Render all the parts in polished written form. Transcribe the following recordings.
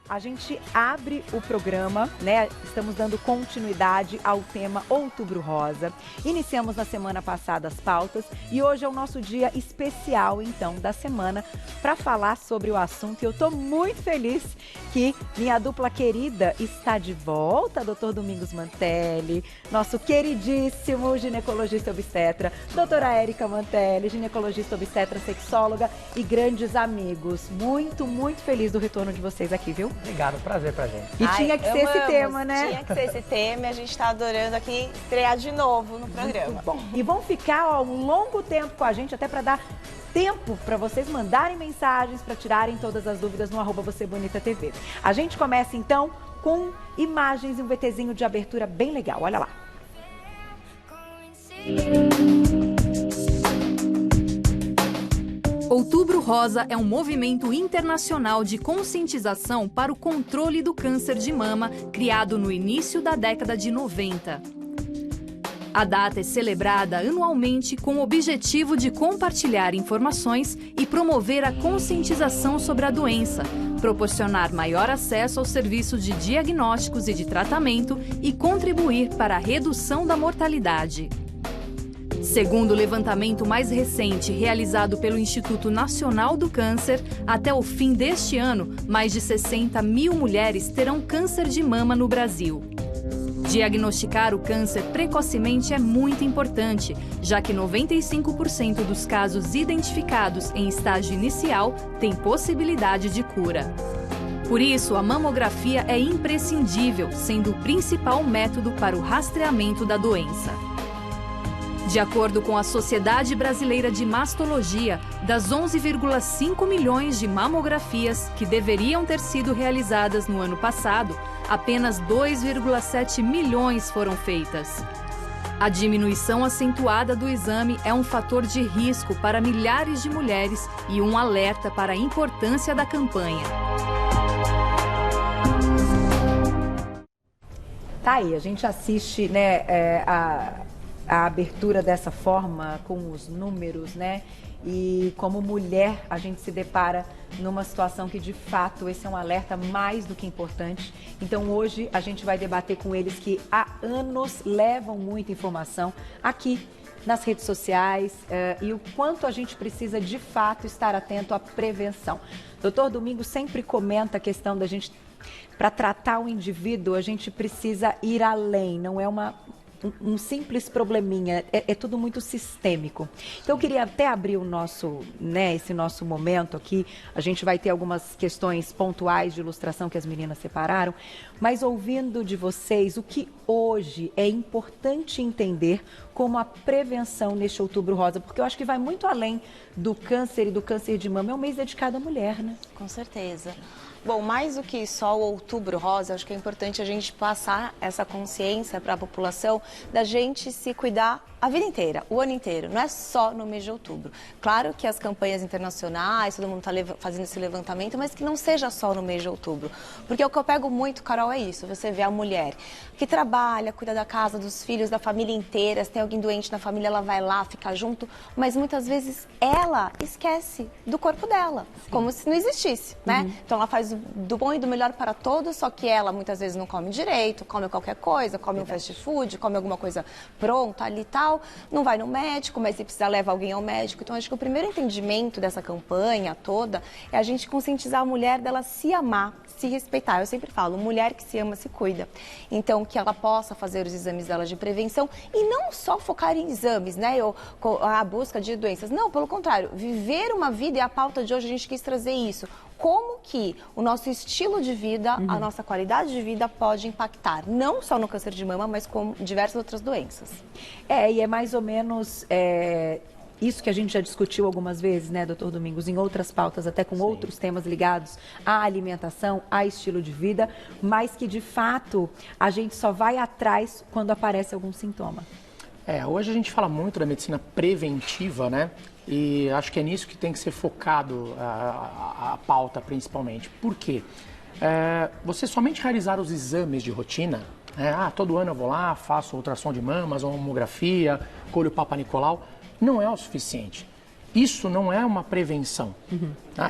a gente abre o programa, né? Estamos dando continuidade ao tema Outubro Rosa. Iniciamos na semana passada as pautas e hoje é o nosso dia especial, então, da semana para falar sobre o assunto. E eu estou muito feliz que minha dupla querida está de volta, Dr. Domingos Mantelli, nosso queridíssimo ginecologista obstetra, doutora Érica Mantelli, ginecologista obstetra, sexóloga e grandes amigos. Muito, muito feliz do retorno de vocês aqui, viu? Obrigado, prazer pra gente. E tinha que ser esse tema, né? Tinha que ser esse tema e a gente tá adorando aqui estrear de novo no programa. Muito bom. E vão ficar um longo tempo com a gente, até para dar tempo para vocês mandarem mensagens, para tirarem todas as dúvidas no @VocêBonitaTV. A gente começa então com imagens e um VTzinho de abertura bem legal. Olha lá. Outubro Rosa é um movimento internacional de conscientização para o controle do câncer de mama, criado no início da década de 90. A data é celebrada anualmente com o objetivo de compartilhar informações e promover a conscientização sobre a doença, proporcionar maior acesso ao serviço de diagnósticos e de tratamento e contribuir para a redução da mortalidade. Segundo o levantamento mais recente realizado pelo Instituto Nacional do Câncer, até o fim deste ano, mais de 60 mil mulheres terão câncer de mama no Brasil. Diagnosticar o câncer precocemente é muito importante, já que 95% dos casos identificados em estágio inicial têm possibilidade de cura. Por isso, a mamografia é imprescindível, sendo o principal método para o rastreamento da doença. De acordo com a Sociedade Brasileira de Mastologia, das 11,5 milhões de mamografias que deveriam ter sido realizadas no ano passado, apenas 2,7 milhões foram feitas. A diminuição acentuada do exame é um fator de risco para milhares de mulheres e um alerta para a importância da campanha. Tá aí, a gente assiste, né, a abertura dessa forma, com os números, né? E como mulher, a gente se depara numa situação que, de fato, esse é um alerta mais do que importante. Então, hoje, a gente vai debater com eles que há anos levam muita informação aqui nas redes sociais e o quanto a gente precisa, de fato, estar atento à prevenção. Doutor Domingos sempre comenta a questão da gente, para tratar o indivíduo, a gente precisa ir além, não é um simples probleminha, é tudo muito sistêmico. Então eu queria até abrir o nosso, né, esse nosso momento aqui. A gente vai ter algumas questões pontuais de ilustração que as meninas separaram, mas ouvindo de vocês o que hoje é importante entender como a prevenção neste Outubro Rosa, porque eu acho que vai muito além do câncer e do câncer de mama, é um mês dedicado à mulher, né? Com certeza. Bom, mais do que só o Outubro Rosa, acho que é importante a gente passar essa consciência para a população da gente se cuidar a vida inteira, o ano inteiro, não é só no mês de outubro. Claro que as campanhas internacionais, todo mundo está fazendo esse levantamento, mas que não seja só no mês de outubro. Porque o que eu pego muito, Carol, é isso, você vê a mulher que trabalha, cuida da casa, dos filhos, da família inteira, se tem alguém doente na família, ela vai lá, fica junto, mas muitas vezes ela esquece do corpo dela, como se não existisse, né? Então ela faz do bom e do melhor para todos, só que ela muitas vezes não come direito, come qualquer coisa, come um fast food, come alguma coisa pronta ali e tal, não vai no médico, mas se precisar leva alguém ao médico. Então acho que o primeiro entendimento dessa campanha toda é a gente conscientizar a mulher dela se amar, se respeitar. Eu sempre falo, mulher que se ama se cuida. Então que ela possa fazer os exames dela de prevenção e não só focar em exames, né, ou a busca de doenças. Não, pelo contrário, viver uma vida, e a pauta de hoje a gente quis trazer isso. Como que o nosso estilo de vida, a nossa qualidade de vida pode impactar, não só no câncer de mama, mas com diversas outras doenças. E é mais ou menos isso que a gente já discutiu algumas vezes, né, doutor Domingos, em outras pautas, até com outros temas ligados à alimentação, a estilo de vida, mas que, de fato, a gente só vai atrás quando aparece algum sintoma. Hoje a gente fala muito da medicina preventiva, né? E acho que é nisso que tem que ser focado a pauta, principalmente. Por quê? Você somente realizar os exames de rotina, todo ano eu vou lá, faço ultrassom de mamas, ou mamografia, colho o Papa Nicolau, não é o suficiente. Isso não é uma prevenção.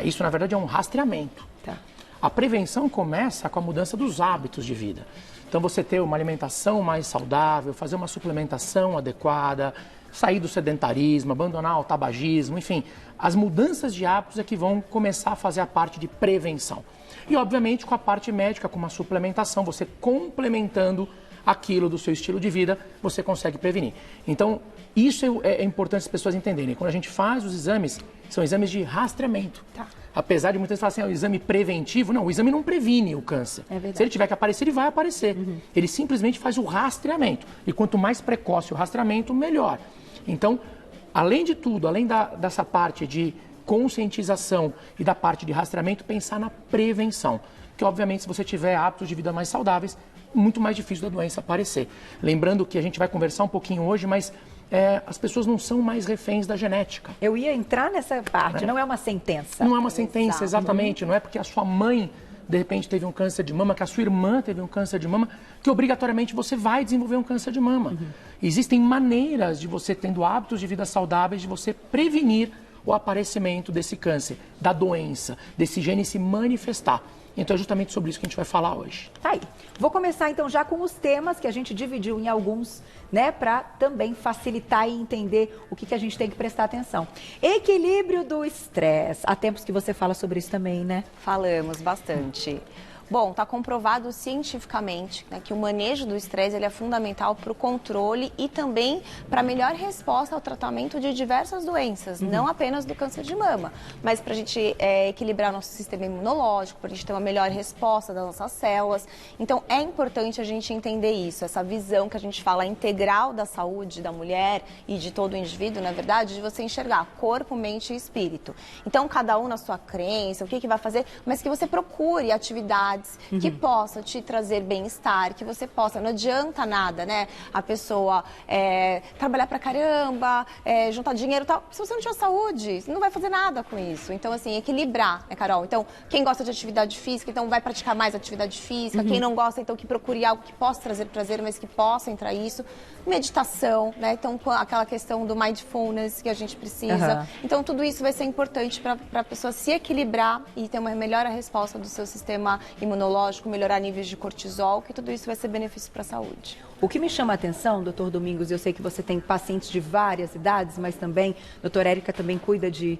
Isso, na verdade, é um rastreamento. Tá. A prevenção começa com a mudança dos hábitos de vida. Então, você ter uma alimentação mais saudável, fazer uma suplementação adequada, sair do sedentarismo, abandonar o tabagismo, enfim. As mudanças de hábitos é que vão começar a fazer a parte de prevenção. E, obviamente, com a parte médica, com uma suplementação, você complementando aquilo do seu estilo de vida, você consegue prevenir. Então, isso é importante as pessoas entenderem. Quando a gente faz os exames, são exames de rastreamento. Tá. Apesar de muitas vezes falar assim, o exame preventivo, não, o exame não previne o câncer. É verdade. Se ele tiver que aparecer, ele vai aparecer. Ele simplesmente faz o rastreamento. E quanto mais precoce o rastreamento, melhor. Então, além de tudo, além dessa parte de conscientização e da parte de rastreamento, pensar na prevenção. Que, obviamente, se você tiver hábitos de vida mais saudáveis, muito mais difícil da doença aparecer. Lembrando que a gente vai conversar um pouquinho hoje, mas as pessoas não são mais reféns da genética. Eu ia entrar nessa parte, não é uma sentença. Não é uma sentença, exatamente. Não é porque a sua mãe, de repente, teve um câncer de mama, que a sua irmã teve um câncer de mama, que obrigatoriamente você vai desenvolver um câncer de mama. Existem maneiras de você, tendo hábitos de vida saudáveis, de você prevenir o aparecimento desse câncer, da doença, desse gene se manifestar. Então é justamente sobre isso que a gente vai falar hoje. Tá aí. Vou começar então já com os temas que a gente dividiu em alguns, né, para também facilitar e entender o que a gente tem que prestar atenção. Equilíbrio do estresse. Há tempos que você fala sobre isso também, né? Falamos bastante. Bom, está comprovado cientificamente, né, que o manejo do estresse ele é fundamental para o controle e também para a melhor resposta ao tratamento de diversas doenças, não apenas do câncer de mama, mas para a gente equilibrar nosso sistema imunológico, para a gente ter uma melhor resposta das nossas células. Então, é importante a gente entender isso, essa visão que a gente fala integral da saúde da mulher e de todo o indivíduo, na verdade, de você enxergar corpo, mente e espírito. Então, cada um na sua crença, o que vai fazer, mas que você procure atividades que possa te trazer bem-estar, que você possa, não adianta nada, né? A pessoa trabalhar pra caramba, juntar dinheiro e tal, se você não tiver saúde, você não vai fazer nada com isso. Então, assim, equilibrar, né, Carol? Então, quem gosta de atividade física, então vai praticar mais atividade física, quem não gosta, então que procure algo que possa trazer prazer, mas que possa entrar isso. Meditação, né? Então, aquela questão do mindfulness que a gente precisa. Então, tudo isso vai ser importante para a pessoa se equilibrar e ter uma melhor resposta do seu sistema imunológico, melhorar níveis de cortisol, que tudo isso vai ser benefício para a saúde. O que me chama a atenção, doutor Domingos, eu sei que você tem pacientes de várias idades, mas também, doutora Érica também cuida de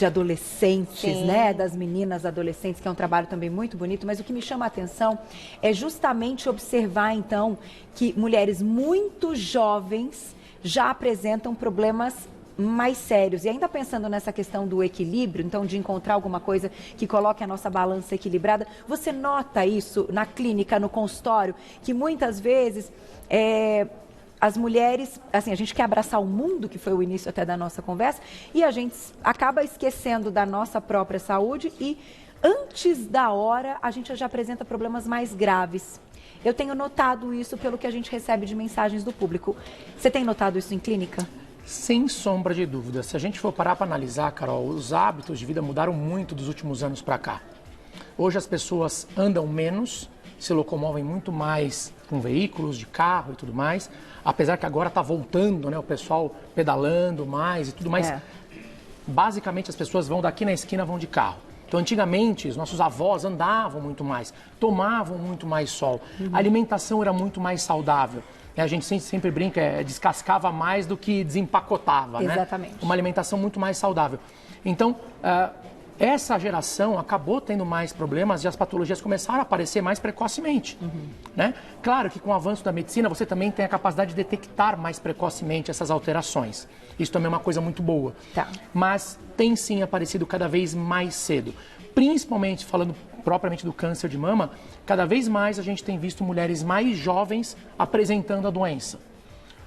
adolescentes, né, das meninas adolescentes, que é um trabalho também muito bonito, mas o que me chama a atenção é justamente observar, então, que mulheres muito jovens já apresentam problemas mais sérios. E ainda pensando nessa questão do equilíbrio, então de encontrar alguma coisa que coloque a nossa balança equilibrada, você nota isso na clínica, no consultório, que muitas vezes as mulheres, assim, a gente quer abraçar o mundo, que foi o início até da nossa conversa, e a gente acaba esquecendo da nossa própria saúde e antes da hora a gente já apresenta problemas mais graves. Eu tenho notado isso pelo que a gente recebe de mensagens do público. Você tem notado isso em clínica? Sem sombra de dúvida. Se a gente for parar para analisar, Carol, os hábitos de vida mudaram muito dos últimos anos para cá. Hoje as pessoas andam menos, se locomovem muito mais com veículos, de carro e tudo mais. Apesar que agora está voltando, né, o pessoal pedalando mais e tudo mais. Basicamente as pessoas vão daqui na esquina, vão de carro. Então, antigamente, os nossos avós andavam muito mais, tomavam muito mais sol. A alimentação era muito mais saudável. A gente sempre brinca, descascava mais do que desempacotava, né? Exatamente. Uma alimentação muito mais saudável. Então, essa geração acabou tendo mais problemas e as patologias começaram a aparecer mais precocemente, né? Claro que com o avanço da medicina, você também tem a capacidade de detectar mais precocemente essas alterações. Isso também é uma coisa muito boa. Tá. Mas tem sim aparecido cada vez mais cedo. Principalmente falando propriamente do câncer de mama, cada vez mais a gente tem visto mulheres mais jovens apresentando a doença.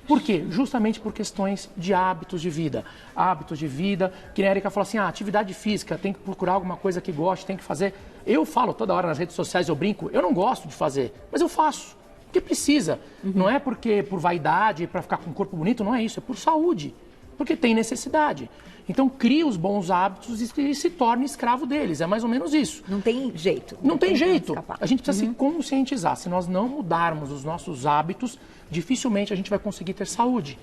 Por quê? Justamente por questões de hábitos de vida. Hábitos de vida, que a Érica falou assim, atividade física, tem que procurar alguma coisa que goste, tem que fazer. Eu falo toda hora nas redes sociais, eu brinco, eu não gosto de fazer, mas eu faço, porque precisa. Não é porque por vaidade, para ficar com um corpo bonito, não é isso, é por saúde, porque tem necessidade. Então, cria os bons hábitos e se torne escravo deles. É mais ou menos isso. Não tem jeito. Não tem jeito. A gente precisa se conscientizar. Se nós não mudarmos os nossos hábitos, dificilmente a gente vai conseguir ter saúde.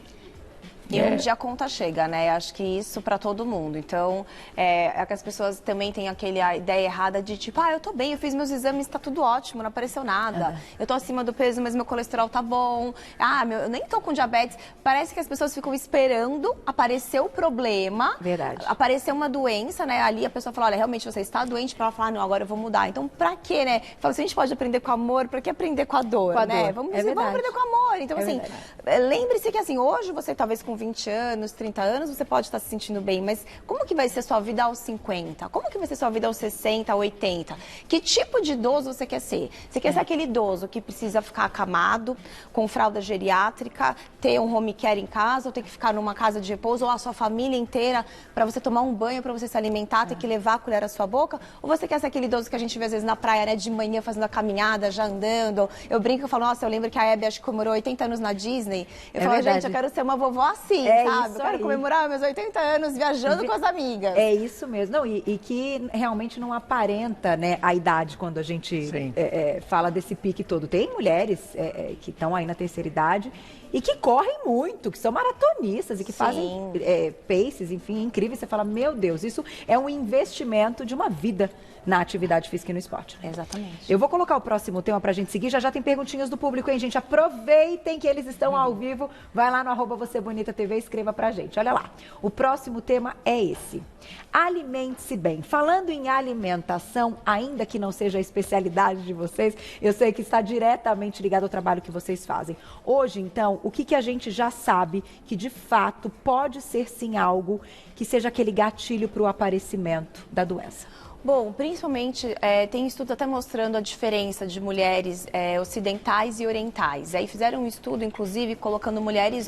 E um dia a conta chega, né? Acho que isso para todo mundo. Então, é que as pessoas também têm a ideia errada de tipo, eu tô bem, eu fiz meus exames, tá tudo ótimo, não apareceu nada. Eu tô acima do peso, mas meu colesterol tá bom. Eu nem tô com diabetes. Parece que as pessoas ficam esperando aparecer o problema. Verdade. Aparecer uma doença, né? Ali a pessoa fala, olha, realmente você está doente, para ela falar, não, agora eu vou mudar. Então, pra quê, né? Fala, se a gente pode aprender com amor, pra que aprender com a dor, né? Vamos aprender com amor. Então, assim, lembre-se que assim, hoje você talvez com 20 anos, 30 anos, você pode estar se sentindo bem, mas como que vai ser sua vida aos 50? Como que vai ser sua vida aos 60, 80? Que tipo de idoso você quer ser? Você quer ser aquele idoso que precisa ficar acamado, com fralda geriátrica, ter um home care em casa, ou ter que ficar numa casa de repouso, ou a sua família inteira para você tomar um banho, para você se alimentar, ter que levar a colher à sua boca? Ou você quer ser aquele idoso que a gente vê às vezes na praia, né, de manhã fazendo a caminhada, já andando? Eu brinco, eu falo, nossa, eu lembro que a Abby acho que comemorou 80 anos na Disney. Eu falo, gente, eu quero ser uma vovó assim, sabe? Eu quero comemorar meus 80 anos viajando com as amigas. É isso mesmo. Não, e que realmente não aparenta, né, a idade quando a gente fala desse pique todo. Tem mulheres que estão aí na terceira idade e que correm muito, que são maratonistas e que fazem paces, enfim, incríveis. Você fala, meu Deus, isso é um investimento de uma vida na atividade física e no esporte. Exatamente. Eu vou colocar o próximo tema pra gente seguir. Já tem perguntinhas do público, hein, gente? Aproveitem que eles estão ao vivo. Vai lá no @VocêBonitaTV e escreva pra gente. Olha lá. O próximo tema é esse. Alimente-se bem. Falando em alimentação, ainda que não seja a especialidade de vocês, eu sei que está diretamente ligado ao trabalho que vocês fazem. Hoje, então, o que a gente já sabe que, de fato, pode ser, sim, algo que seja aquele gatilho para o aparecimento da doença? Bom, principalmente tem estudo até mostrando a diferença de mulheres ocidentais e orientais. Aí fizeram um estudo, inclusive, colocando mulheres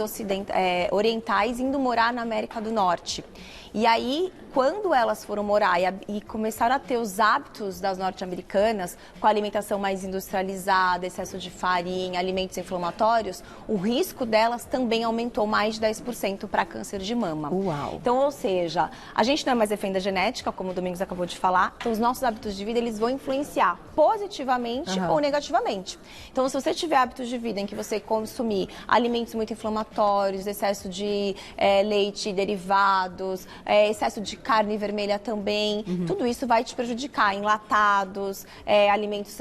orientais indo morar na América do Norte. E aí, quando elas foram morar e começaram a ter os hábitos das norte-americanas, com a alimentação mais industrializada, excesso de farinha, alimentos inflamatórios, o risco delas também aumentou mais de 10% para câncer de mama. Uau! Então, ou seja, a gente não é mais refém da genética, como o Domingos acabou de falar, então os nossos hábitos de vida, eles vão influenciar positivamente ou negativamente. Então, se você tiver hábitos de vida em que você consumir alimentos muito inflamatórios, excesso de leite, derivados, excesso de carne vermelha também, tudo isso vai te prejudicar. Enlatados, alimentos,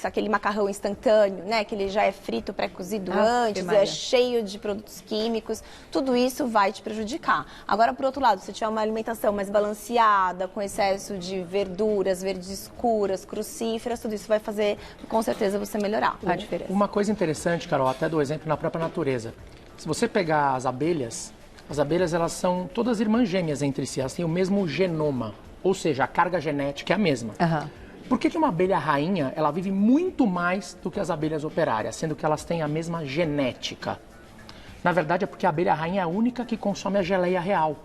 aquele macarrão instantâneo, né, que ele já é frito, pré-cozido antes, é cheio de produtos químicos, tudo isso vai te prejudicar. Agora, por outro lado, se tiver uma alimentação mais balanceada, com excesso de verduras, verdes escuras, crucíferas, tudo isso vai fazer, com certeza, você melhorar a diferença. Uma coisa interessante, Carol, até do exemplo na própria natureza. Se você pegar as abelhas, elas são todas irmãs gêmeas entre si, elas têm o mesmo genoma, ou seja, a carga genética é a mesma. Por que uma abelha rainha, ela vive muito mais do que as abelhas operárias, sendo que elas têm a mesma genética? Na verdade é porque a abelha rainha é a única que consome a geleia real.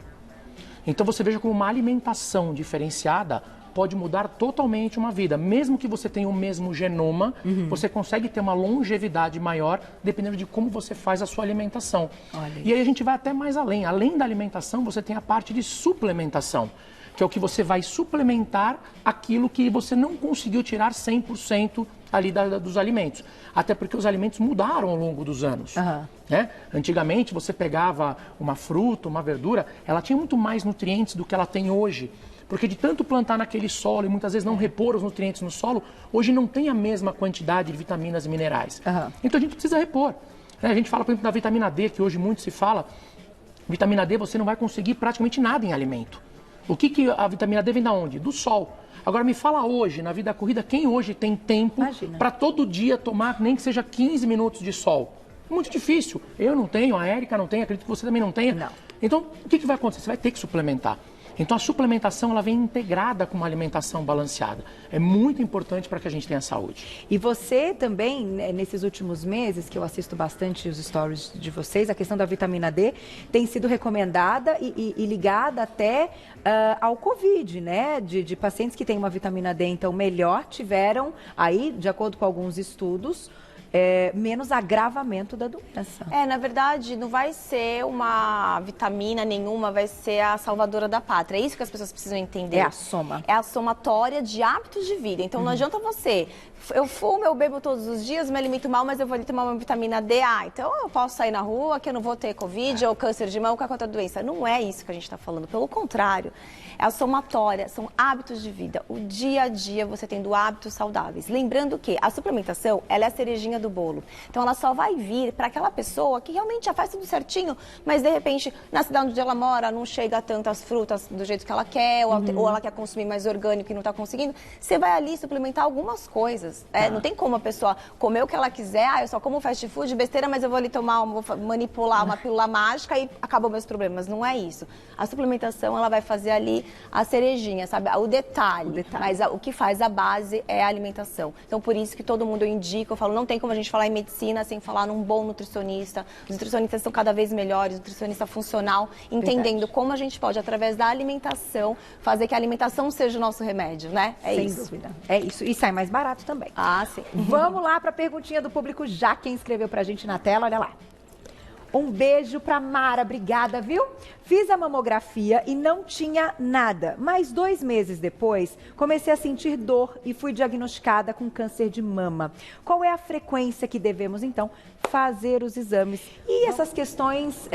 Então você veja como uma alimentação diferenciada pode mudar totalmente uma vida. Mesmo que você tenha o mesmo genoma, você consegue ter uma longevidade maior dependendo de como você faz a sua alimentação. E aí a gente vai até mais além. Além da alimentação, você tem a parte de suplementação, que é o que você vai suplementar aquilo que você não conseguiu tirar 100% ali dos alimentos. Até porque os alimentos mudaram ao longo dos anos. Né? Antigamente, você pegava uma fruta, uma verdura, ela tinha muito mais nutrientes do que ela tem hoje. Porque de tanto plantar naquele solo e muitas vezes não repor os nutrientes no solo, hoje não tem a mesma quantidade de vitaminas e minerais. Então a gente precisa repor. A gente fala, por exemplo, da vitamina D, que hoje muito se fala. Vitamina D você não vai conseguir praticamente nada em alimento. O que a vitamina D vem da onde? Do sol. Agora me fala hoje, na vida corrida, quem hoje tem tempo para todo dia tomar nem que seja 15 minutos de sol? Muito difícil. Eu não tenho, a Érica não tem, acredito que você também não tenha. Não. Então, o que vai acontecer? Você vai ter que suplementar. Então a suplementação ela vem integrada com uma alimentação balanceada. É muito importante para que a gente tenha saúde. E você também, nesses últimos meses, que eu assisto bastante os stories de vocês, a questão da vitamina D tem sido recomendada e ligada até ao Covid, né? De pacientes que têm uma vitamina D, então, melhor, tiveram aí, de acordo com alguns estudos, menos agravamento da doença. Na verdade, não vai ser uma vitamina nenhuma, vai ser a salvadora da pátria. É isso que as pessoas precisam entender. É a soma. É a somatória de hábitos de vida. Então, não adianta você... Eu fumo, eu bebo todos os dias, me alimento mal, mas eu vou ali tomar uma vitamina D. Então eu posso sair na rua, que eu não vou ter Covid ou câncer de mama ou qualquer outra doença. Não é isso que a gente está falando. Pelo contrário, é a somatória, são hábitos de vida. O dia a dia você tendo hábitos saudáveis. Lembrando que a suplementação, ela é a cerejinha do bolo. Então ela só vai vir para aquela pessoa que realmente já faz tudo certinho, mas de repente, na cidade onde ela mora, não chega tantas frutas do jeito que ela quer, ou ela quer consumir mais orgânico e não está conseguindo. Você vai ali suplementar algumas coisas. Não tem como a pessoa comer o que ela quiser, eu só como fast food, besteira, mas eu vou ali manipular uma pílula mágica e acabou meus problemas. Não é isso. A suplementação, ela vai fazer ali a cerejinha, sabe? O detalhe. Mas o que faz a base é a alimentação. Então, por isso que todo mundo indica, eu falo, não tem como a gente falar em medicina sem falar num bom nutricionista. Os nutricionistas são cada vez melhores, nutricionista funcional, entendendo como a gente pode, através da alimentação, fazer que a alimentação seja o nosso remédio, né? Sem dúvida. É isso. E sai mais barato também. Sim. Vamos lá para a perguntinha do público, já quem escreveu pra gente na tela, olha lá. Um beijo pra Mara, obrigada, viu? Fiz a mamografia e não tinha nada, mas 2 meses depois comecei a sentir dor e fui diagnosticada com câncer de mama. Qual é a frequência que devemos, então, fazer os exames? E essas questões,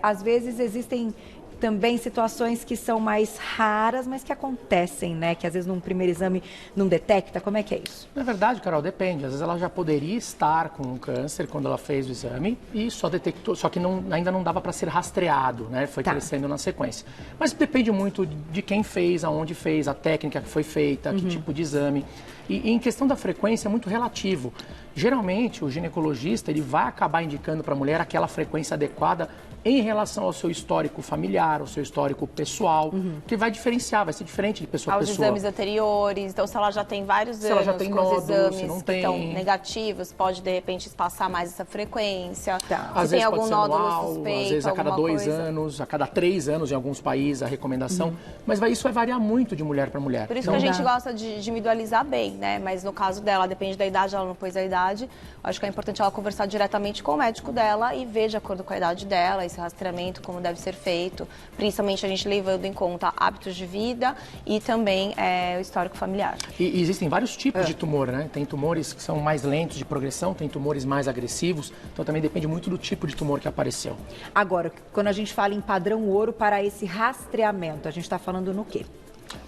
às vezes existem também situações que são mais raras, mas que acontecem, né? Que às vezes num primeiro exame não detecta. Como é que é isso? Na verdade, Carol, depende. Às vezes ela já poderia estar com um câncer quando ela fez o exame e só detectou, só que ainda não dava para ser rastreado, né? Foi crescendo na sequência. Mas depende muito de quem fez, aonde fez, a técnica que foi feita, que tipo de exame. E em questão da frequência é muito relativo. Geralmente, o ginecologista ele vai acabar indicando para a mulher aquela frequência adequada em relação ao seu histórico familiar, ao seu histórico pessoal, que vai diferenciar, vai ser diferente de pessoa a pessoa. Aos exames anteriores, então se ela já tem vários anos, se ela já tem nódulos, exames se não que tem, estão negativos, pode de repente espaçar mais essa frequência. Às se tem vezes algum pode ser nódulo anual, suspeito, às vezes a cada 2 coisa. anos, a cada 3 anos em alguns países a recomendação, mas isso vai variar muito de mulher para mulher. Por isso que a gente gosta de individualizar bem, né? Mas no caso dela, depende da idade, ela não pôs a idade, acho que é importante ela conversar diretamente com o médico dela e ver de acordo com a idade dela, esse rastreamento, como deve ser feito, principalmente a gente levando em conta hábitos de vida e também o histórico familiar. E existem vários tipos de tumor, né? Tem tumores que são mais lentos de progressão, tem tumores mais agressivos, então também depende muito do tipo de tumor que apareceu. Agora, quando a gente fala em padrão ouro para esse rastreamento, a gente está falando no quê?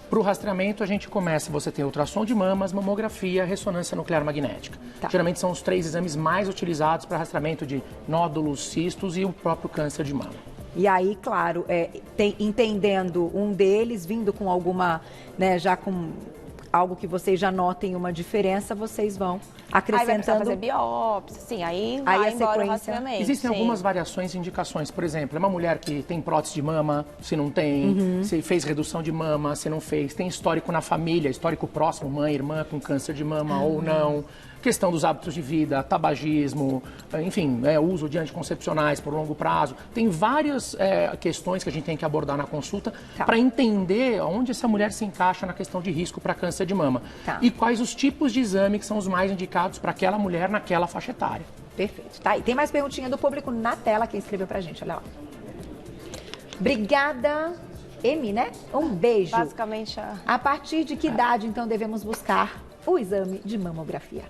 Para o rastreamento, a gente começa, você tem ultrassom de mamas, mamografia, ressonância nuclear magnética. Geralmente são os 3 exames mais utilizados para rastreamento de nódulos, cistos e o próprio câncer de mama. E aí, claro, entendendo um deles, vindo com alguma, né, já com algo que vocês já notem uma diferença, vocês vão acrescentando. Aí vai fazer biópsia, sim, aí vai embora o rastreamento. Existem algumas variações e indicações. Por exemplo, é uma mulher que tem prótese de mama, se não tem, se fez redução de mama, se não fez, tem histórico na família, histórico próximo, mãe, irmã com câncer de mama ou não. Questão dos hábitos de vida, tabagismo, enfim, uso de anticoncepcionais por longo prazo. Tem várias questões que a gente tem que abordar na consulta para entender onde essa mulher se encaixa na questão de risco para câncer de mama. E quais os tipos de exame que são os mais indicados para aquela mulher naquela faixa etária. Perfeito. Tá, e tem mais perguntinha do público na tela que escreveu pra gente, olha lá. Obrigada, Emi, né? Um beijo. Basicamente, a partir de que idade, então, devemos buscar o exame de mamografia?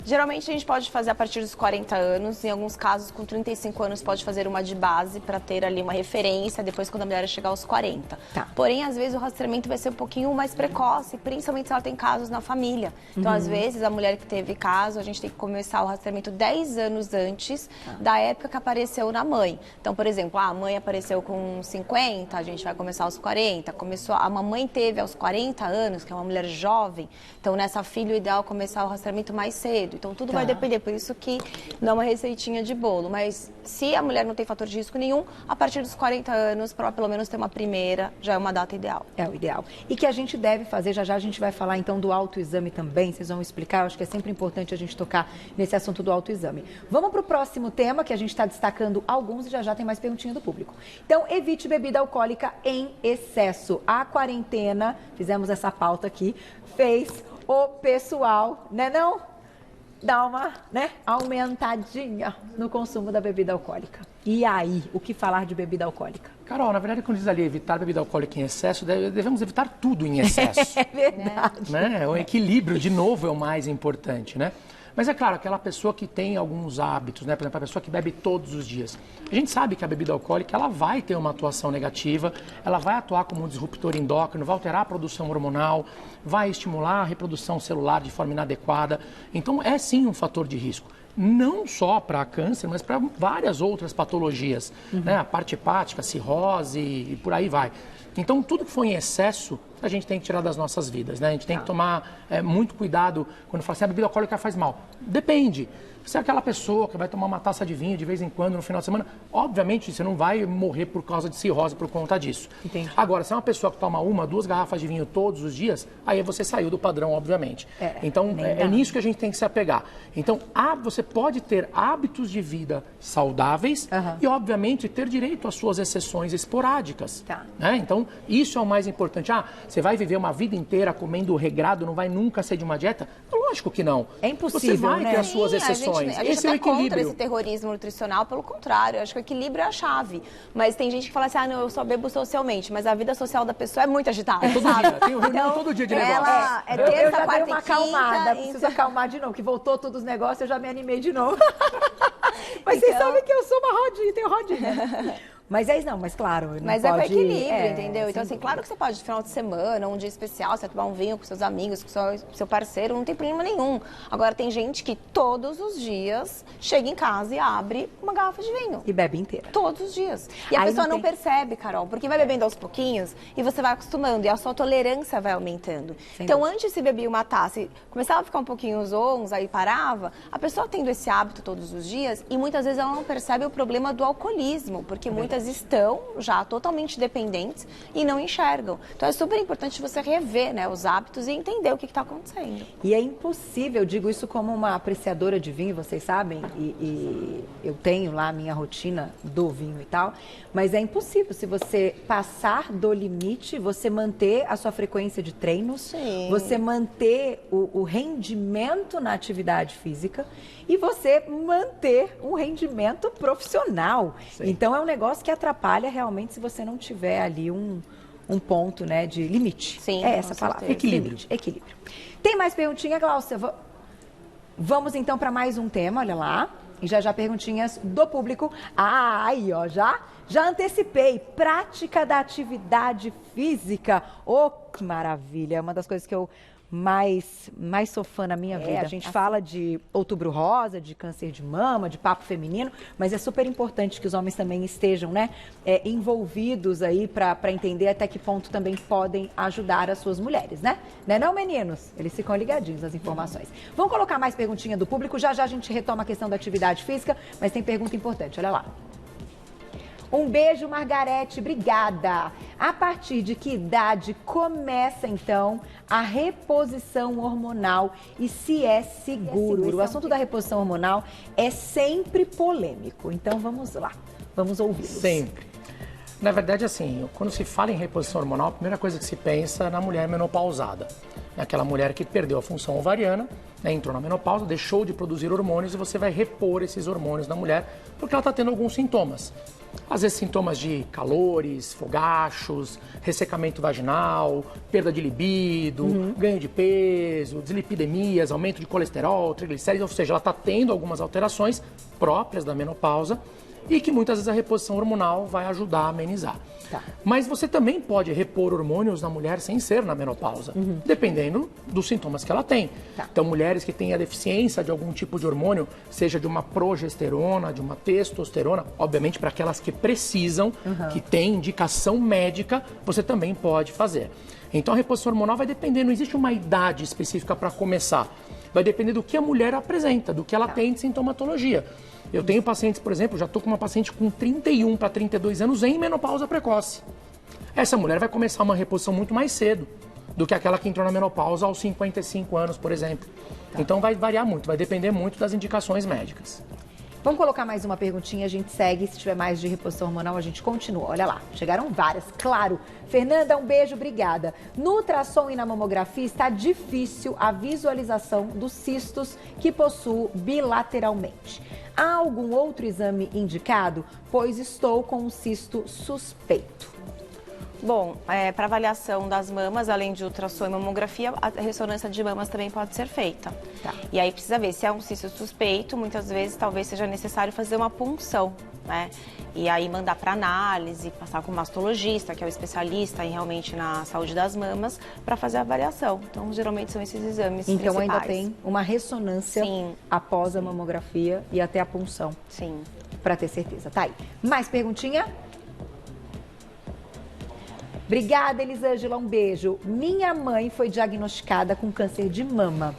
Geralmente a gente pode fazer a partir dos 40 anos, em alguns casos com 35 anos pode fazer uma de base para ter ali uma referência depois quando a mulher chegar aos 40. Porém, às vezes o rastreamento vai ser um pouquinho mais precoce, principalmente se ela tem casos na família. Então, às vezes, a mulher que teve caso, a gente tem que começar o rastreamento 10 anos antes da época que apareceu na mãe. Então, por exemplo, a mãe apareceu com 50, a gente vai começar aos 40. A mamãe teve aos 40 anos, que é uma mulher jovem, então nessa filha o ideal é começar o rastreamento mais cedo. Então, tudo vai depender, por isso que não é uma receitinha de bolo. Mas se a mulher não tem fator de risco nenhum, a partir dos 40 anos, para pelo menos ter uma primeira, já é uma data ideal. É o ideal. E que a gente deve fazer, já já a gente vai falar então do autoexame também, vocês vão explicar, eu acho que é sempre importante a gente tocar nesse assunto do autoexame. Vamos para o próximo tema, que a gente está destacando alguns e já já tem mais perguntinha do público. Então, evite bebida alcoólica em excesso. A quarentena, fizemos essa pauta aqui, fez o pessoal, né não? dar uma, né, aumentadinha no consumo da bebida alcoólica. E aí, o que falar de bebida alcoólica? Carol, na verdade, quando diz ali evitar bebida alcoólica em excesso, devemos evitar tudo em excesso. É verdade. Né? O equilíbrio, de novo, é o mais importante, né? Mas é claro, aquela pessoa que tem alguns hábitos, né? Por exemplo, a pessoa que bebe todos os dias. A gente sabe que a bebida alcoólica ela vai ter uma atuação negativa, ela vai atuar como um disruptor endócrino, vai alterar a produção hormonal, vai estimular a reprodução celular de forma inadequada. Então, é sim um fator de risco. Não só para câncer, mas para várias outras patologias, né? A parte hepática, cirrose e por aí vai. Então, tudo que for em excesso, a gente tem que tirar das nossas vidas, né? A gente tem que tomar muito cuidado quando fala assim, a bebida alcoólica faz mal. Depende. Se é aquela pessoa que vai tomar uma taça de vinho de vez em quando no final de semana, obviamente você não vai morrer por causa de cirrose por conta disso. Entendi. Agora, se é uma pessoa que toma 1, 2 garrafas de vinho todos os dias, aí você saiu do padrão, obviamente. Então, é nisso que a gente tem que se apegar. Então, você pode ter hábitos de vida saudáveis e, obviamente, ter direito às suas exceções esporádicas. Tá. Né? Então, isso é o mais importante. Você vai viver uma vida inteira comendo regrado, não vai nunca ser de uma dieta? Lógico que não. É impossível, você vai né? ter as suas exceções. A gente Esse é o até contra equilíbrio. esse terrorismo nutricional, pelo contrário, eu acho que o equilíbrio é a chave. Mas tem gente que fala assim, não, eu só bebo socialmente, mas a vida social da pessoa é muito agitada, Todo sabe? dia, tem reunião todo dia de negócio. Ela é Eu terça, já dei quarta uma e acalmada, quinta, preciso acalmar de novo, que voltou todos os negócios, eu já me animei de novo. Mas Então... vocês sabem que eu sou uma rodinha, tenho rodinha. Mas é isso, não, mas claro, não Mas pode... é com equilíbrio, entendeu? Então, assim, sem claro que você pode, no final de semana, um dia especial, você vai tomar um vinho com seus amigos, com seu parceiro, não tem problema nenhum. Agora, tem gente que todos os dias chega em casa e abre uma garrafa de vinho. E bebe inteira. Todos os dias. E a Aí pessoa não não tem- percebe, Carol, porque vai bebendo aos pouquinhos e você vai acostumando e a sua tolerância vai aumentando. Sem Então, dúvida. antes se bebia uma taça e começava a ficar um pouquinho zonza aí parava, a pessoa tendo esse hábito todos os dias e muitas vezes ela não percebe o problema do alcoolismo, porque muitas estão já totalmente dependentes e não enxergam. Então, é super importante você rever, né, os hábitos e entender o que está acontecendo. E é impossível, eu digo isso como uma apreciadora de vinho, vocês sabem, e eu tenho lá a minha rotina do vinho e tal, mas é impossível se você passar do limite, você manter a sua frequência de treinos, Sim. você manter o rendimento na atividade física e você manter um rendimento profissional. Sim. Então é um negócio que atrapalha realmente se você não tiver ali um ponto, né, de limite. Sim, é com essa palavra. certeza. Equilíbrio. Limite, equilíbrio. Tem mais perguntinha, Glaucia? Vamos então para mais um tema, olha lá. E já perguntinhas do público. Ah, aí, ó, já antecipei. Prática da atividade física. Oh, que maravilha. É uma das coisas que eu mais sou fã na minha vida. A gente fala de Outubro Rosa, de câncer de mama, de papo feminino, mas é super importante que os homens também estejam, né, envolvidos aí para entender até que ponto também podem ajudar as suas mulheres, né? Né não, meninos? Eles ficam ligadinhos nas informações. Vamos colocar mais perguntinha do público, já a gente retoma a questão da atividade física, mas tem pergunta importante, olha lá. Um beijo, Margarete, obrigada. A partir de que idade começa, então, a reposição hormonal e se é seguro? O assunto da reposição hormonal é sempre polêmico, então vamos lá, vamos ouvi-los. Sempre. Na verdade, assim, quando se fala em reposição hormonal, a primeira coisa que se pensa é na mulher menopausada. Aquela mulher que perdeu a função ovariana, né, entrou na menopausa, deixou de produzir hormônios e você vai repor esses hormônios na mulher porque ela está tendo alguns sintomas. Às vezes sintomas de calores, fogachos, ressecamento vaginal, perda de libido, ganho de peso, dislipidemias, aumento de colesterol, triglicéridos, ou seja, ela está tendo algumas alterações próprias da menopausa e que muitas vezes a reposição hormonal vai ajudar a amenizar. Tá. Mas você também pode repor hormônios na mulher sem ser na menopausa, dependendo dos sintomas que ela tem. Tá. Então, mulheres que têm a deficiência de algum tipo de hormônio, seja de uma progesterona, de uma testosterona, obviamente para aquelas que precisam, que têm indicação médica, você também pode fazer. Então, a reposição hormonal vai depender, não existe uma idade específica para começar. Vai depender do que a mulher apresenta, do que ela tem de sintomatologia. Eu tenho pacientes, por exemplo, já estou com uma paciente com 31 para 32 anos em menopausa precoce. Essa mulher vai começar uma reposição muito mais cedo do que aquela que entrou na menopausa aos 55 anos, por exemplo. Então vai variar muito, vai depender muito das indicações médicas. Vamos colocar mais uma perguntinha, a gente segue. Se tiver mais de reposição hormonal, a gente continua. Olha lá, chegaram várias, claro. Fernanda, um beijo, obrigada. No ultrassom e na mamografia está difícil a visualização dos cistos que possuo bilateralmente. Há algum outro exame indicado? Pois estou com um cisto suspeito. Bom, para avaliação das mamas, além de ultrassom e mamografia, a ressonância de mamas também pode ser feita. Tá. E aí precisa ver se é um cisto suspeito, muitas vezes talvez seja necessário fazer uma punção, né? E aí mandar para análise, passar com o mastologista, que é o especialista realmente na saúde das mamas, para fazer a avaliação. Então, geralmente são esses exames Então principais. ainda tem uma ressonância após a mamografia e até a punção. Sim. Para ter certeza. Tá aí. Mais perguntinha? Obrigada, Elisângela, um beijo. Minha mãe foi diagnosticada com câncer de mama.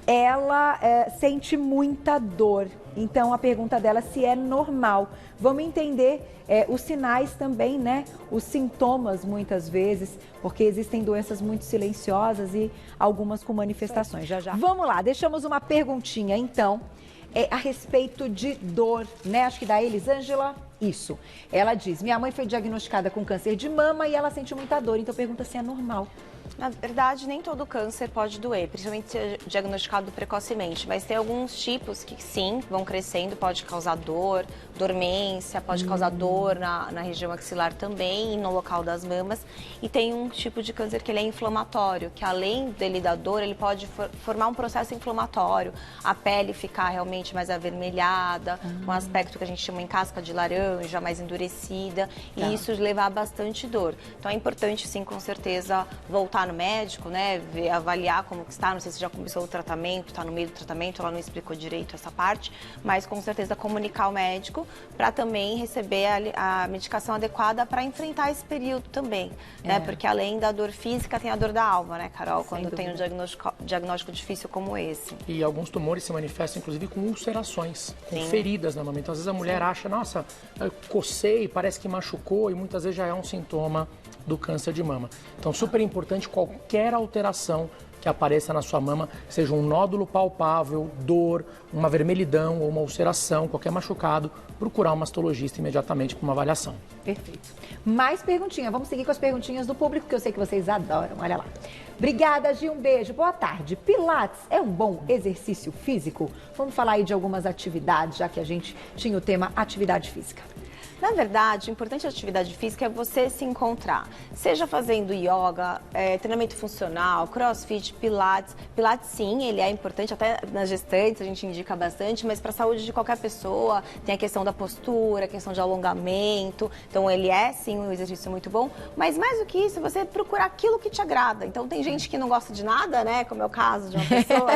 Ela sente muita dor. Então, a pergunta dela é se é normal. Vamos entender os sinais também, né? Os sintomas, muitas vezes, porque existem doenças muito silenciosas e algumas com manifestações. Já, já. Vamos lá, deixamos uma perguntinha, então, a respeito de dor, né? Acho que da Elisângela. Isso. Ela diz, minha mãe foi diagnosticada com câncer de mama e ela sente muita dor, então pergunta se é normal. Na verdade, nem todo câncer pode doer, principalmente se diagnosticado precocemente, mas tem alguns tipos que sim, vão crescendo, pode causar dor, dormência, pode causar dor na região axilar também e no local das mamas. E tem um tipo de câncer que ele é inflamatório, que além dele dar dor, ele pode formar um processo inflamatório, a pele ficar realmente mais avermelhada, um aspecto que a gente chama em casca de laranja, mais endurecida, e isso levar a bastante dor. Então é importante sim, com certeza, voltar no médico, né, avaliar como que está, não sei se já começou o tratamento, está no meio do tratamento, ela não explicou direito essa parte, mas com certeza comunicar ao médico para também receber a medicação adequada para enfrentar esse período também, né, porque além da dor física tem a dor da alma, né, Carol, quando tem um diagnóstico difícil como esse. E alguns tumores se manifestam inclusive com ulcerações, com feridas na mama. Então às vezes a mulher acha, nossa, eu cocei, parece que machucou e muitas vezes já é um sintoma do câncer de mama. Então, super importante qualquer alteração que apareça na sua mama, seja um nódulo palpável, dor, uma vermelhidão ou uma ulceração, qualquer machucado, procurar um mastologista imediatamente para uma avaliação. Perfeito. Mais perguntinha. Vamos seguir com as perguntinhas do público, que eu sei que vocês adoram. Olha lá. Obrigada, Gil. Um beijo. Boa tarde. Pilates é um bom exercício físico? Vamos falar aí de algumas atividades, já que a gente tinha o tema atividade física. Na verdade, o importante da atividade física é você se encontrar. Seja fazendo yoga, treinamento funcional, crossfit, pilates. Pilates, sim, ele é importante, até nas gestantes a gente indica bastante, mas para a saúde de qualquer pessoa, tem a questão da postura, a questão de alongamento. Então, ele é, sim, um exercício muito bom. Mas mais do que isso, você procurar aquilo que te agrada. Então, tem gente que não gosta de nada, né? Como é o caso de uma pessoa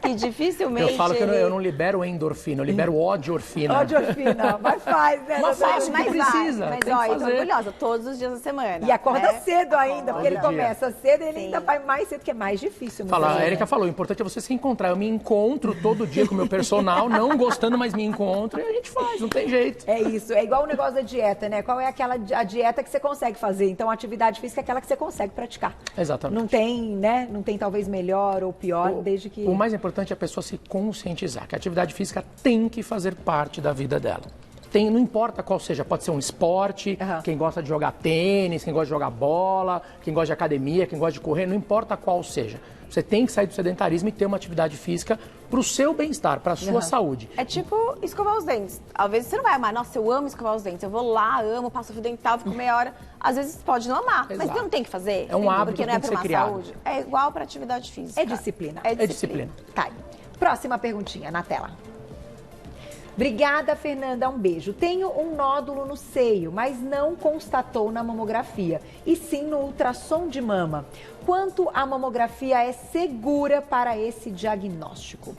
que dificilmente... Eu falo que eu não libero endorfina, eu libero odiorfina. Odiorfina, mas faz, né? Mas faz o que precisa. Mas tem ó, que eu tô fazer. orgulhosa, todos os dias da semana. E acorda cedo ainda, porque ele Todo dia. começa cedo e ele ainda vai mais cedo, que é mais difícil. A Erika falou, o importante é você se encontrar. Eu me encontro todo dia com o meu personal, não gostando, mas me encontro e a gente faz, não tem jeito. É isso, é igual o negócio da dieta, né? Qual é a dieta que você consegue fazer? Então, a atividade física é aquela que você consegue praticar. Exatamente. Não tem, né? Não tem talvez melhor ou pior, desde que... O mais importante é a pessoa se conscientizar, que a atividade física tem que fazer parte da vida dela. Não importa qual seja, pode ser um esporte, quem gosta de jogar tênis, quem gosta de jogar bola, quem gosta de academia, quem gosta de correr, não importa qual seja. Você tem que sair do sedentarismo e ter uma atividade física para o seu bem-estar, para a sua saúde. É tipo escovar os dentes. Às vezes você não vai amar, nossa, eu amo escovar os dentes. Eu vou lá, amo, passo o fio dental, fico meia hora. Às vezes pode não amar, mas você não tem que fazer. É um hábito porque não é que tem que para ser criado. saúde. É igual para atividade física. É disciplina. É disciplina. Tá aí. Próxima perguntinha na tela. Obrigada, Fernanda. Um beijo. Tenho um nódulo no seio, mas não constatou na mamografia, e sim no ultrassom de mama. Quanto a mamografia é segura para esse diagnóstico?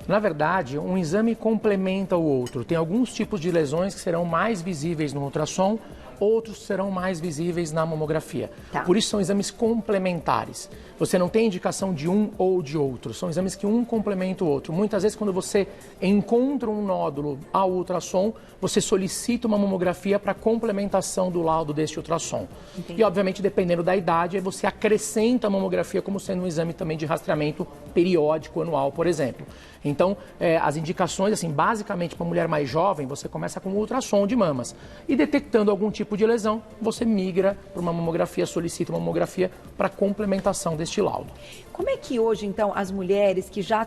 Na verdade, um exame complementa o outro. Tem alguns tipos de lesões que serão mais visíveis no ultrassom outros serão mais visíveis na mamografia. Tá. Por isso são exames complementares. Você não tem indicação de um ou de outro, são exames que um complementa o outro. Muitas vezes, quando você encontra um nódulo ao ultrassom, você solicita uma mamografia para complementação do laudo deste ultrassom. Entendi. E, obviamente, dependendo da idade, aí você acrescenta a mamografia como sendo um exame também de rastreamento periódico, anual, por exemplo. Então, as indicações, assim, basicamente para mulher mais jovem, você começa com um ultrassom de mamas. E detectando algum tipo de lesão, você migra para uma mamografia, solicita uma mamografia para complementação deste laudo. Como é que hoje, então, as mulheres que já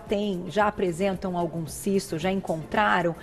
apresentam algum cisto, já encontraram,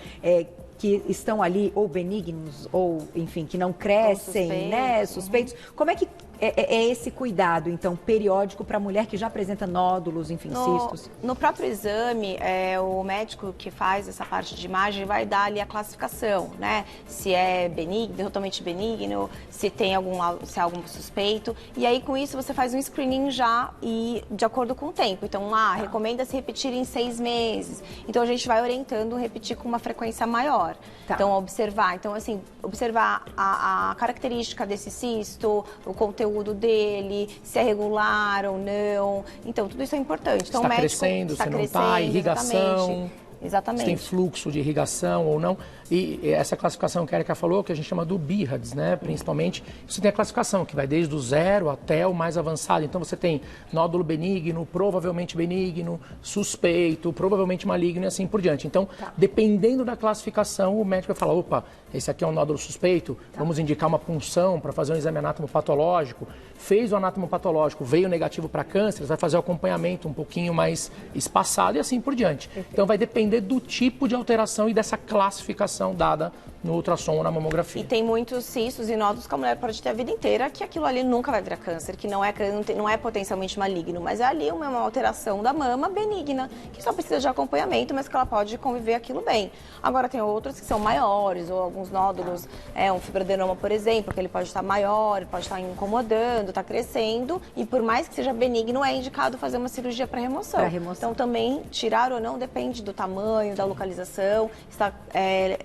que estão ali ou benignos ou, enfim, que não crescem, né, suspeitos, como é que é esse cuidado, então, periódico para a mulher que já apresenta nódulos, enfim, cistos? No próprio exame, o médico que faz essa parte de imagem vai dar ali a classificação, né? Se é benigno, totalmente benigno, se é algum suspeito. E aí, com isso, você faz um screening já e de acordo com o tempo. Então, recomenda-se repetir em 6 meses. Então, a gente vai orientando repetir com uma frequência maior. Tá. Então, observar. Então, assim, observar a característica desse cisto, o conteúdo dele, se é regular ou não. Então, tudo isso é importante. Então, está crescendo, se não está, irrigação. Exatamente. Se tem fluxo de irrigação ou não. E essa classificação que a Erika falou, que a gente chama do BIRADS, né? Principalmente, você tem a classificação que vai desde o 0 até o mais avançado. Então, você tem nódulo benigno, provavelmente benigno, suspeito, provavelmente maligno e assim por diante. Então, dependendo da classificação, o médico vai falar, opa, esse aqui é um nódulo suspeito, vamos indicar uma punção para fazer um exame anatomopatológico. Fez o anatomopatológico, veio negativo para câncer, vai fazer o acompanhamento um pouquinho mais espaçado e assim por diante. Então, vai depender do tipo de alteração e dessa classificação dada no ultrassom ou na mamografia. E tem muitos cistos e nódulos que a mulher pode ter a vida inteira, que aquilo ali nunca vai virar câncer, que não é potencialmente maligno, mas é ali uma alteração da mama benigna, que só precisa de acompanhamento, mas que ela pode conviver aquilo bem. Agora tem outros que são maiores, ou alguns nódulos, um fibroadenoma, por exemplo, que ele pode estar maior, pode estar incomodando, está crescendo, e por mais que seja benigno, é indicado fazer uma cirurgia para remoção. Então também, tirar ou não, depende do tamanho, da localização, está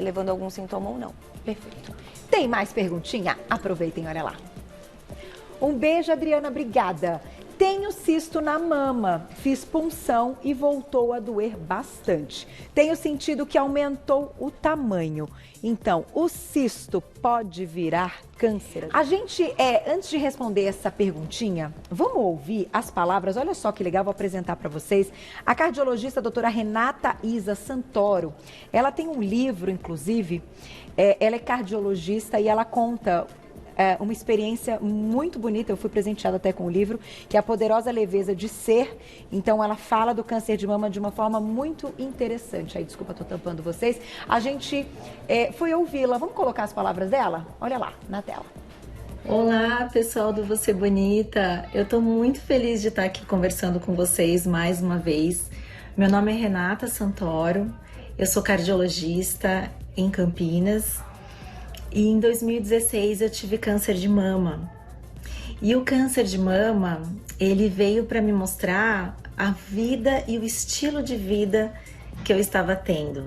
levando algum sintoma ou não. Perfeito. Tem mais perguntinha? Aproveitem, olha lá. Um beijo, Adriana, obrigada. Tenho cisto na mama, fiz punção e voltou a doer bastante. Tenho sentido que aumentou o tamanho. Então, o cisto pode virar câncer? A gente, antes de responder essa perguntinha, vamos ouvir as palavras. Olha só que legal, vou apresentar para vocês. A cardiologista a doutora Renata Isa Santoro. Ela tem um livro, inclusive, ela é cardiologista e ela conta uma experiência muito bonita. Eu fui presenteada até com o livro, que é A Poderosa Leveza de Ser. Então, ela fala do câncer de mama de uma forma muito interessante. Aí, desculpa, estou tampando vocês. A gente foi ouvi-la. Vamos colocar as palavras dela? Olha lá, na tela. Olá, pessoal do Você Bonita. Eu estou muito feliz de estar aqui conversando com vocês mais uma vez. Meu nome é Renata Santoro. Eu sou cardiologista em Campinas. E em 2016 eu tive câncer de mama. E o câncer de mama, ele veio para me mostrar a vida e o estilo de vida que eu estava tendo.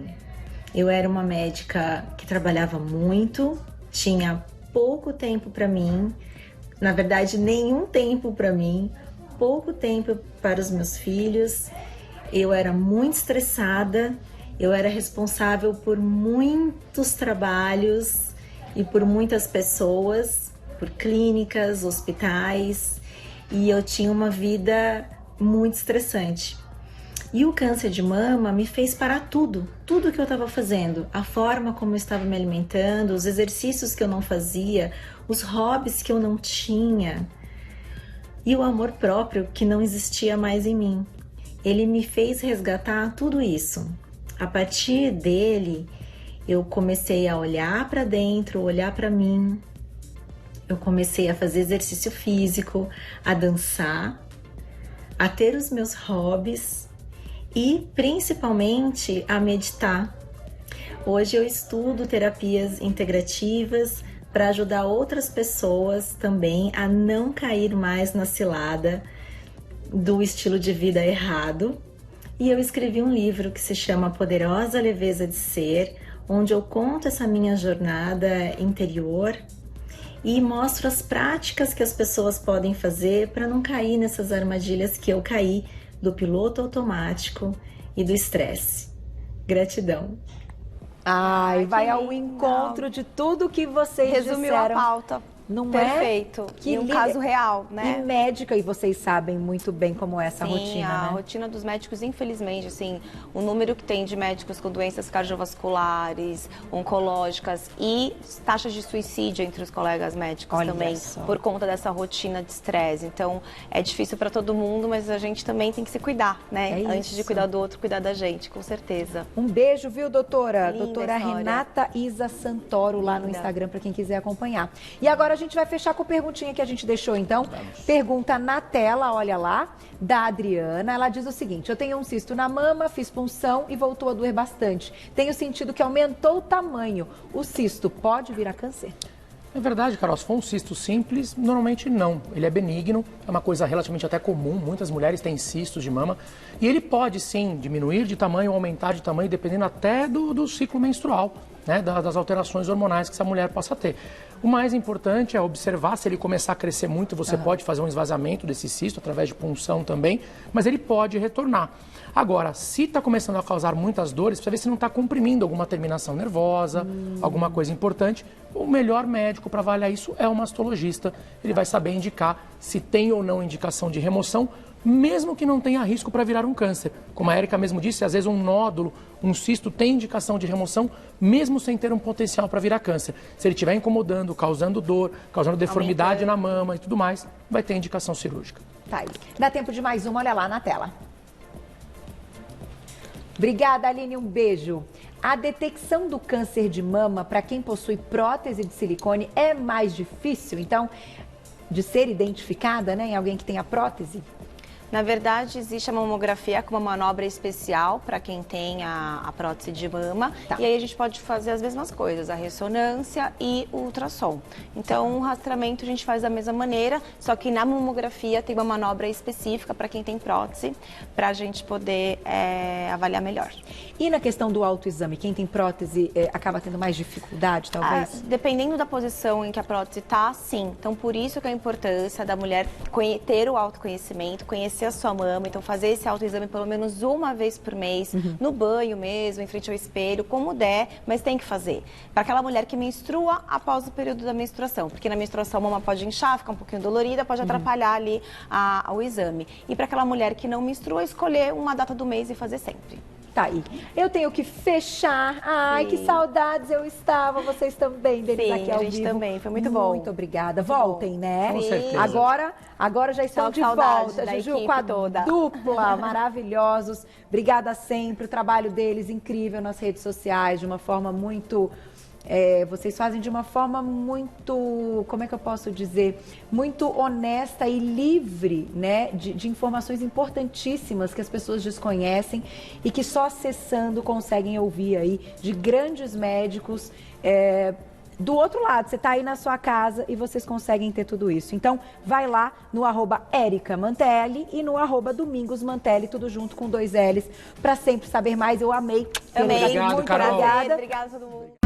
Eu era uma médica que trabalhava muito, tinha pouco tempo para mim, na verdade nenhum tempo para mim, pouco tempo para os meus filhos. Eu era muito estressada, eu era responsável por muitos trabalhos e por muitas pessoas, por clínicas, hospitais, e eu tinha uma vida muito estressante. E o câncer de mama me fez parar tudo que eu estava fazendo, a forma como eu estava me alimentando, os exercícios que eu não fazia, os hobbies que eu não tinha, e o amor próprio que não existia mais em mim. Ele me fez resgatar tudo isso. A partir dele, eu comecei a olhar para dentro, olhar para mim. Eu comecei a fazer exercício físico, a dançar, a ter os meus hobbies e principalmente a meditar. Hoje eu estudo terapias integrativas para ajudar outras pessoas também a não cair mais na cilada do estilo de vida errado. E eu escrevi um livro que se chama A Poderosa Leveza de Ser, onde eu conto essa minha jornada interior e mostro as práticas que as pessoas podem fazer para não cair nessas armadilhas que eu caí do piloto automático e do estresse. Gratidão. Ai, vai ao lindo. encontro de tudo que vocês Resumiu disseram. a pauta. Não Perfeito. É? Que e um linda. caso real, né? E médica, e vocês sabem muito bem como é essa Sim, rotina, a né? rotina dos médicos, infelizmente, assim, o número que tem de médicos com doenças cardiovasculares, oncológicas e taxas de suicídio entre os colegas médicos Olha também, só. por conta dessa rotina de estresse. Então, é difícil para todo mundo, mas a gente também tem que se cuidar, né? É Antes isso. de cuidar do outro, cuidar da gente, com certeza. Um beijo, viu, doutora? Linda Doutora história. Renata Isa Santoro, lá no Linda. Instagram, para quem quiser acompanhar. E agora a gente vai fechar com perguntinha que a gente deixou, então. Pergunta na tela, olha lá, da Adriana. Ela diz o seguinte: eu tenho um cisto na mama, fiz punção e voltou a doer bastante. Tenho sentido que aumentou o tamanho. O cisto pode virar câncer? É verdade, Carol, se for um cisto simples, normalmente não. Ele é benigno, é uma coisa relativamente até comum, muitas mulheres têm cistos de mama. E ele pode sim diminuir de tamanho ou aumentar de tamanho, dependendo até do ciclo menstrual, né, das alterações hormonais que essa mulher possa ter. O mais importante é observar, se ele começar a crescer muito, você pode fazer um esvaziamento desse cisto através de punção também, mas ele pode retornar. Agora, se está começando a causar muitas dores, precisa ver se não está comprimindo alguma terminação nervosa, alguma coisa importante. O melhor médico para avaliar isso é o mastologista. Ele vai saber indicar se tem ou não indicação de remoção, mesmo que não tenha risco para virar um câncer. Como a Érica mesmo disse, às vezes um nódulo, um cisto tem indicação de remoção, mesmo sem ter um potencial para virar câncer. Se ele estiver incomodando, causando dor, causando deformidade na mama e tudo mais, vai ter indicação cirúrgica. Tá aí. Dá tempo de mais uma, olha lá na tela. Obrigada, Aline, um beijo. A detecção do câncer de mama para quem possui prótese de silicone é mais difícil, então, de ser identificada, né, em alguém que tenha prótese? Na verdade, existe a mamografia com uma manobra especial para quem tem a prótese de mama. Tá. E aí a gente pode fazer as mesmas coisas, a ressonância e o ultrassom. Então, o rastreamento a gente faz da mesma maneira, só que na mamografia tem uma manobra específica para quem tem prótese, para a gente poder avaliar melhor. E na questão do autoexame, quem tem prótese acaba tendo mais dificuldade, talvez? Dependendo da posição em que a prótese está, sim. Então, por isso que a importância da mulher ter o autoconhecimento, conhecer a sua mama, então fazer esse autoexame pelo menos uma vez por mês, no banho mesmo, em frente ao espelho, como der, mas tem que fazer. Para aquela mulher que menstrua após o período da menstruação, porque na menstruação a mama pode inchar, ficar um pouquinho dolorida, pode atrapalhar ali o exame. E para aquela mulher que não menstrua, escolher uma data do mês e fazer sempre. Tá aí. Eu tenho que fechar. Ai, Sim. que saudades eu estava. Vocês também, deles Sim, aqui ao a gente vivo. também. Foi muito bom. Muito obrigada. Voltem, né? Com certeza. Agora já estão Só de saudade volta, da Juju, equipe com a toda. dupla, maravilhosos. Obrigada sempre. O trabalho deles incrível nas redes sociais, de uma forma muito... vocês fazem de uma forma muito, como é que eu posso dizer, muito honesta e livre, né, de informações importantíssimas que as pessoas desconhecem e que só acessando conseguem ouvir aí de grandes médicos do outro lado. Você está aí na sua casa e vocês conseguem ter tudo isso. Então, vai lá no @EricaMantelli e no @DomingosMantelli, tudo junto com 2 L's, para sempre saber mais. Eu amei. Amei. Obrigado, Muito Carol. prazer. Obrigada a todo mundo.